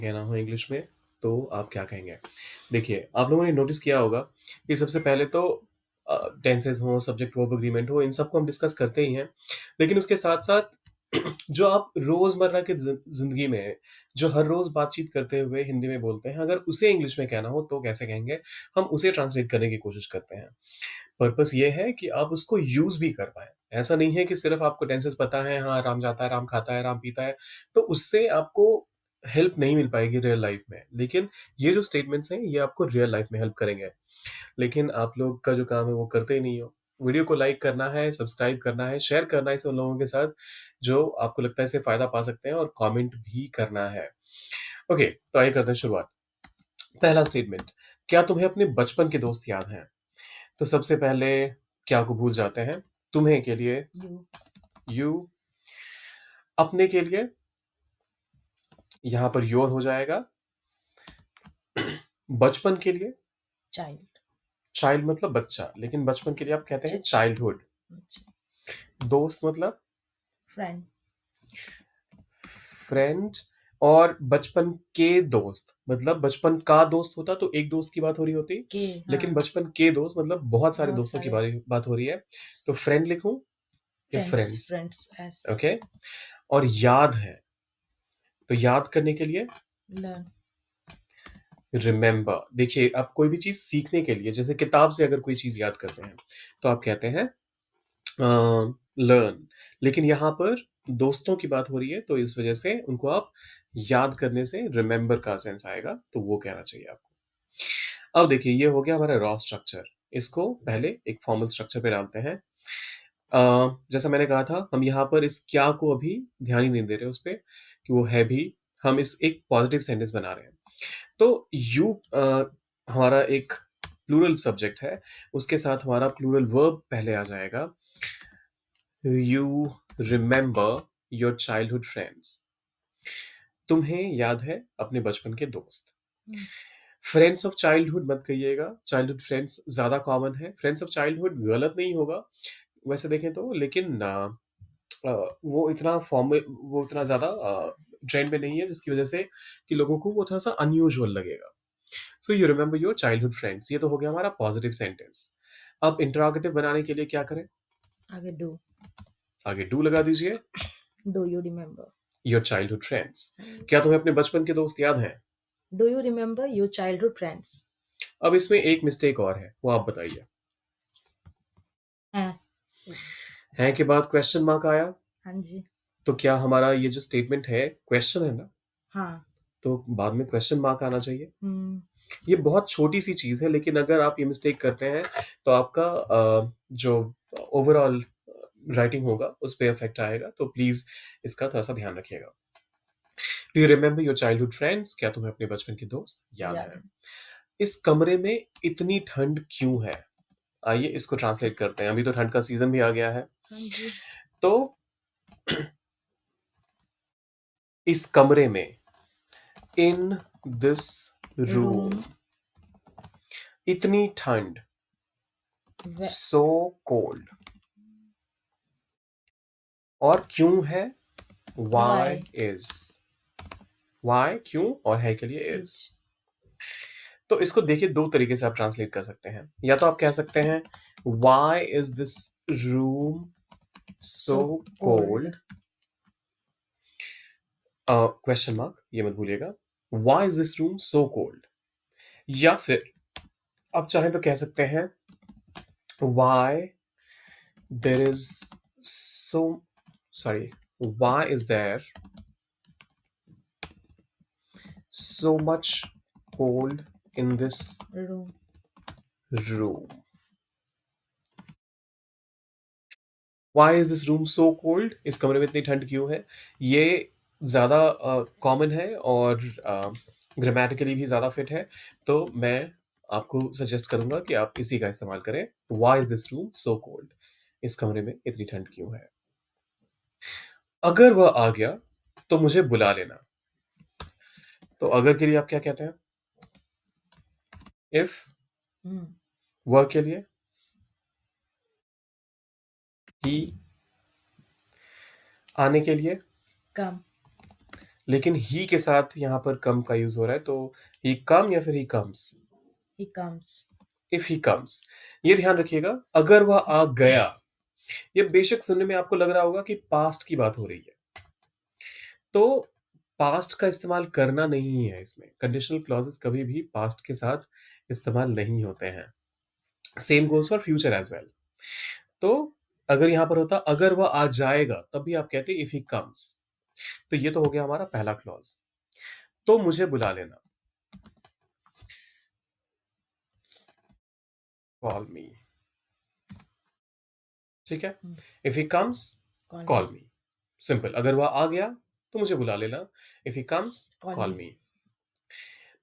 कहना हो इंग्लिश में तो आप क्या कहेंगे? देखिए, आप लोगों ने नोटिस किया होगा कि सबसे पहले तो टेंसेस हो, सब्जेक्ट वर्ब एग्रीमेंट हो, इन सबको हम डिस्कस करते ही हैं। लेकिन उसके साथ-साथ जो आप रोज़मर्रा की ज़िंदगी में, जो हर रोज़ बातचीत करते हुए हिंदी में बोलते हैं, अगर उसे इंग्लिश में कहना हो तो कैसे कहेंगे? हम उसे ट्रांसलेट करने की कोशिश करते हैं। पर्पस ये है कि आप उसको यूज़ भी कर पाएँ। ऐसा नहीं है कि सिर्फ़ आपको टेंसेस पता है, हाँ, राम जाता है, राम खाता है, राम पीता है, तो उससे आपको हेल्प नहीं मिल पाएगी रियल लाइफ़ में। लेकिन ये जो स्टेटमेंट्स हैं, ये आपको रियल लाइफ़ में हेल्प करेंगे। लेकिन आप लोग का जो काम है, वो करते ही नहीं हो। वीडियो को लाइक करना है, सब्सक्राइब करना है, शेयर करना है इसे उन लोगों के साथ, जो आपको लगता है इससे फ़ायदा पा सकते हैं और कमेंट भी करना है। ओके, तो आइए करते हैं शुरुआत। पहला स्टेटमेंट, क्या तुम्हें अपने बचपन के दोस्त याद हैं? तो सबसे पहले क्या को भूल जाते हैं? तुम्हें के लिए You. यू, अपने के लिए यहाँ पर योर हो जाएगा, बचपन के लिए Child. चाइल्ड मतलब बच्चा, लेकिन बचपन के लिए आप कहते हैं Ch- चाइल्डहुड। ch- दोस्त मतलब Friend. फ्रेंड, और बचपन के दोस्त मतलब बचपन का दोस्त होता तो एक दोस्त की बात हो रही होती, के. लेकिन हाँ. बचपन के दोस्त मतलब बहुत सारे बहुत दोस्तों की सारे. बात हो रही है। तो फ्रेंड लिखूं या Friends. Friends? Friends as. Okay, और याद है, तो याद करने के लिए Learn. रिमेंबर। देखिए, आप कोई भी चीज सीखने के लिए, जैसे किताब से अगर कोई चीज याद करते हैं तो आप कहते हैं लर्न, लेकिन यहाँ पर दोस्तों की बात हो रही है तो इस वजह से उनको आप याद करने से रिमेंबर का सेंस आएगा, तो वो कहना चाहिए आपको। अब देखिए, ये हो गया हमारा रॉ स्ट्रक्चर। इसको पहले एक फॉर्मल स्ट्रक्चर पे डालते हैं। जैसा मैंने कहा था, हम यहाँ पर इस क्या को अभी ध्यान ही नहीं दे रहे उस पे कि वो है भी, हम इस एक पॉजिटिव सेंटेंस बना रहे हैं। तो यू हमारा एक प्लूरल सब्जेक्ट है, उसके साथ हमारा प्लूरल वर्ब पहले आ जाएगा। You remember your childhood friends. तुम्हें याद है अपने बचपन के दोस्त। Hmm. फ्रेंड्स ऑफ चाइल्डहुड मत कहिएगा, चाइल्डहुड फ्रेंड्स ज्यादा कॉमन है। फ्रेंड्स ऑफ चाइल्डहुड गलत नहीं होगा वैसे देखें तो, लेकिन वो इतना फॉर्म वो इतना ज्यादा ट्रेंड में नहीं है, जिसकी वजह से कि लोगों को वो थोड़ा सा अनयूजुअल लगेगा। So you remember your childhood friends, ये तो हो गया हमारा पॉजिटिव सेंटेंस। अब इंटरोगेटिव बनाने के लिए क्या करें? आगे do. आगे डू लगा दीजिए। Do you remember? Your childhood friends, क्या तुम्हें अपने बचपन के दोस्त याद हैं? Do you remember your childhood friends? अब इसमें एक मिस्टेक और है, वो आप बताइए। हैं. है के बाद क्वेश्चन मार्क आया, हाँ जी. तो क्या हमारा ये जो स्टेटमेंट है क्वेश्चन है ना, हाँ. तो बाद में क्वेश्चन मार्क आना चाहिए। Hmm. ये बहुत छोटी सी चीज है, लेकिन अगर आप ये मिस्टेक करते हैं तो आपका जो ओवरऑल राइटिंग होगा उस पर इफेक्ट आएगा, तो प्लीज इसका थोड़ा सा ध्यान रखिएगा। Do you remember your childhood friends, क्या तुम्हें अपने बचपन के दोस्त याद याद है? है. इस कमरे में इतनी ठंड क्यों है? आइए इसको ट्रांसलेट करते हैं, अभी तो ठंड का सीजन भी आ गया है। हाँ जी. तो इस कमरे में, इन दिस रूम, Room. इतनी ठंड, Ve- सो कोल्ड, और क्यों है, वाई Why इज। वाई क्यों, और है के लिए इज। is तो इसको देखिए, दो तरीके से आप ट्रांसलेट कर सकते हैं। या तो आप कह सकते हैं why is this room so so cold, cold? Question mark, ये मत भूलिएगा। Why is this room so cold, या फिर आप चाहें तो कह सकते हैं why there is so, sorry, why is there so much cold in this Room. room? Why is this room so cold? इस कमरे में इतनी ठंड क्यों है? ये ज़्यादा कॉमन है और ग्रामेटिकली भी ज़्यादा फिट है, तो मैं आपको सजेस्ट करूंगा कि आप इसी का इस्तेमाल करें। Why is this room so cold? इस कमरे में इतनी ठंड क्यों है? अगर वह आ गया तो मुझे बुला लेना। तो अगर के लिए आप क्या कहते हैं? इफ। Hmm. वह के लिए ही। आने के लिए Come. लेकिन ही के साथ यहाँ पर कम का यूज़ हो रहा है, तो ही कम या फिर he comes? He comes. If he comes. ये ध्यान रखिएगा, अगर वह आ गया, ये बेशक सुनने में आपको लग रहा होगा कि पास्ट की बात हो रही है। तो पास्ट का इस्तेमाल करना नहीं है इसमें। कंडीशनल क्लॉजेस कभी भी पास्ट के साथ इस्तेमाल नहीं होते हैं। Same goes for future as well. तो अगर यहाँ पर होता अगर वह आ जाएगा, तब भी आप कहते इफ ही कम्स। तो ये तो हो गया हमारा पहला क्लॉज़। तो मुझे बुला लेना। कॉल मी। ठीक है? Hmm. If he comes, Call call me. Me. Simple. अगर वह आ गया, तो मुझे बुला लेना। If he comes, Call call me. मी।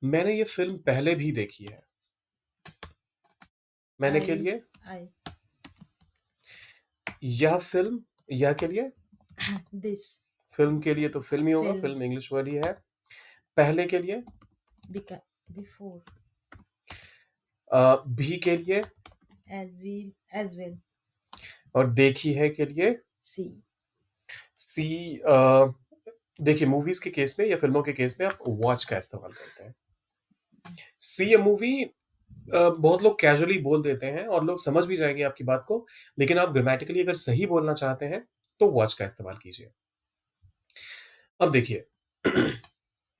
मैंने ये फ़िल्म पहले भी देखी है। मैंने के लिए I. यह फ़िल्म, यह के लिए This. फ़िल्म के लिए तो फ़िल्म ही होगा, Film. फ़िल्म इंग्लिश वर्ड ही है। पहले के लिए Before. भी के लिए As well. और देखी है के लिए See. सी। देखिए मूवीज़ के केस में या फ़िल्मों के केस में आप वॉच का इस्तेमाल करते हैं। सी अ मूवी बहुत लोग कैजुअली बोल देते हैं और लोग समझ भी जाएँगे आपकी बात को, लेकिन आप ग्रामेटिकली अगर सही बोलना चाहते हैं, तो वॉच का इस्तेमाल कीजिए। अब देखिए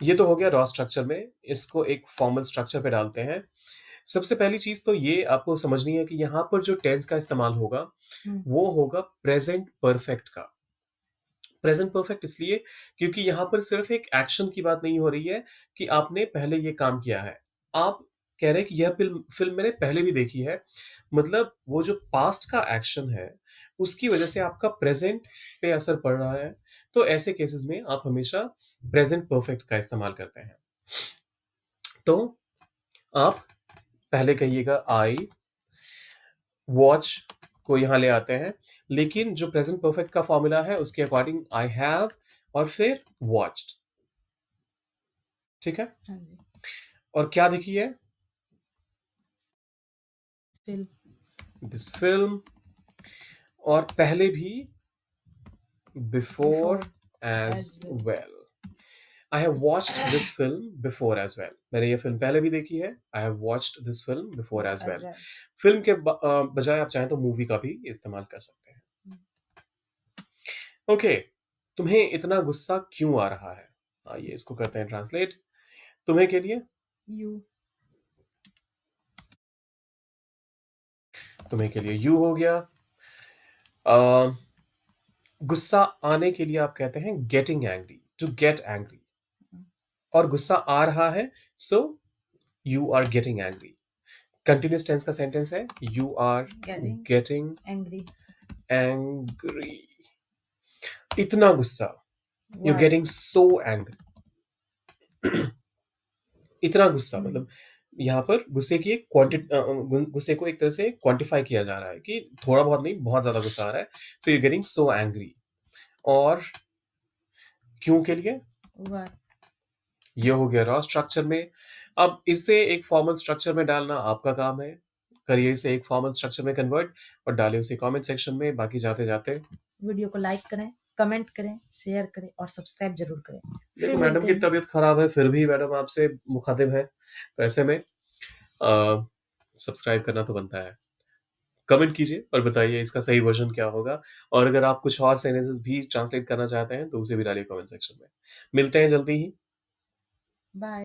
ये तो हो गया रॉ स्ट्रक्चर में, इसको एक फॉर्मल स्ट्रक्चर पे डालते हैं। सबसे पहली चीज़ तो ये आपको समझनी है कि यहाँ पर जो टेंस का इस्तेमाल होगा, Hmm. वो होगा प्रेज़ेंट परफेक्ट का। प्रेज़ेंट परफेक्ट इसलिए क्योंकि यहाँ पर सिर्फ़ एक एक्शन की बात नहीं हो रही है कि आपने पहले ये काम किया है। आप कह रहे हैं कि यह फ़िल्म मैंने पहले भी देखी है। मतलब वो जो पास्ट का एक्शन है, उसकी वज़ह से आपका प्रेज़ेंट पे असर पड़ रहा है। तो ऐसे केसेज़ में आप हमेशा प्रेज़ेंट परफेक्ट का इस्तेमाल करते हैं। तो आप पहले कहिएगा आई वॉच को यहाँ ले आते हैं, लेकिन जो प्रेज़ेंट परफेक्ट का फ़ॉर्मूला है उसके अकॉर्डिंग आई हैव और फिर वॉच्ड। ठीक है? हाँ जी. और क्या देखी है? Film. दिस फ़िल्म और पहले भी before Before. As As well. Well. I have watched this film before as well. मैंने ये फ़िल्म पहले भी देखी है। I have watched this film before as As well. well. Film के बजाय आप चाहें तो मूवी का भी इस्तेमाल कर सकते हैं। ओके, तुम्हें इतना गुस्सा क्यों आ रहा है? आइए इसको करते हैं ट्रांसलेट। तुम्हें के लिए You. तुम्हें के लिए यू हो गया। अ, गुस्सा आने के लिए आप कहते हैं getting angry, to get angry. और गुस्सा आ रहा है, so you are getting angry. Continuous tense का सेंटेंस है you are Getting getting angry. Angry. इतना गुस्सा, you Why? Getting so angry. इतना गुस्सा Hmm. मतलब यहाँ पर गुस्से की एक गुस्से को एक तरह से क्वांटिफाई किया जा रहा है कि थोड़ा बहुत नहीं, बहुत ज़्यादा गुस्सा आ रहा है। So you getting so angry. और क्यों के लिए Why? ये हो गया रॉ स्ट्रक्चर में। अब इसे एक फॉर्मल स्ट्रक्चर में डालना आपका काम है। करिए इसे एक फॉर्मल स्ट्रक्चर में कन्वर्ट और डालिए उसे कमेंट सेक्शन में। बाकी जाते-जाते वीडियो को लाइक करें, कमेंट करें, शेयर करें और सब्सक्राइब जरूर करें. फिर देखो मैडम मिलते की हैं. तबीयत खराब है, फिर भी मैडम आपसे मुखातिब है। तो ऐसे में सब्सक्राइब करना तो बनता है। कमेंट कीजिए और बताइए इसका सही वर्ज़न क्या होगा और अगर आप कुछ और सेंटेंसेस भी ट्रांसलेट करना चाहते हैं, तो उसे भी डालिए कमेंट सेक्शन में। मिलते हैं जल्दी ही। बाय.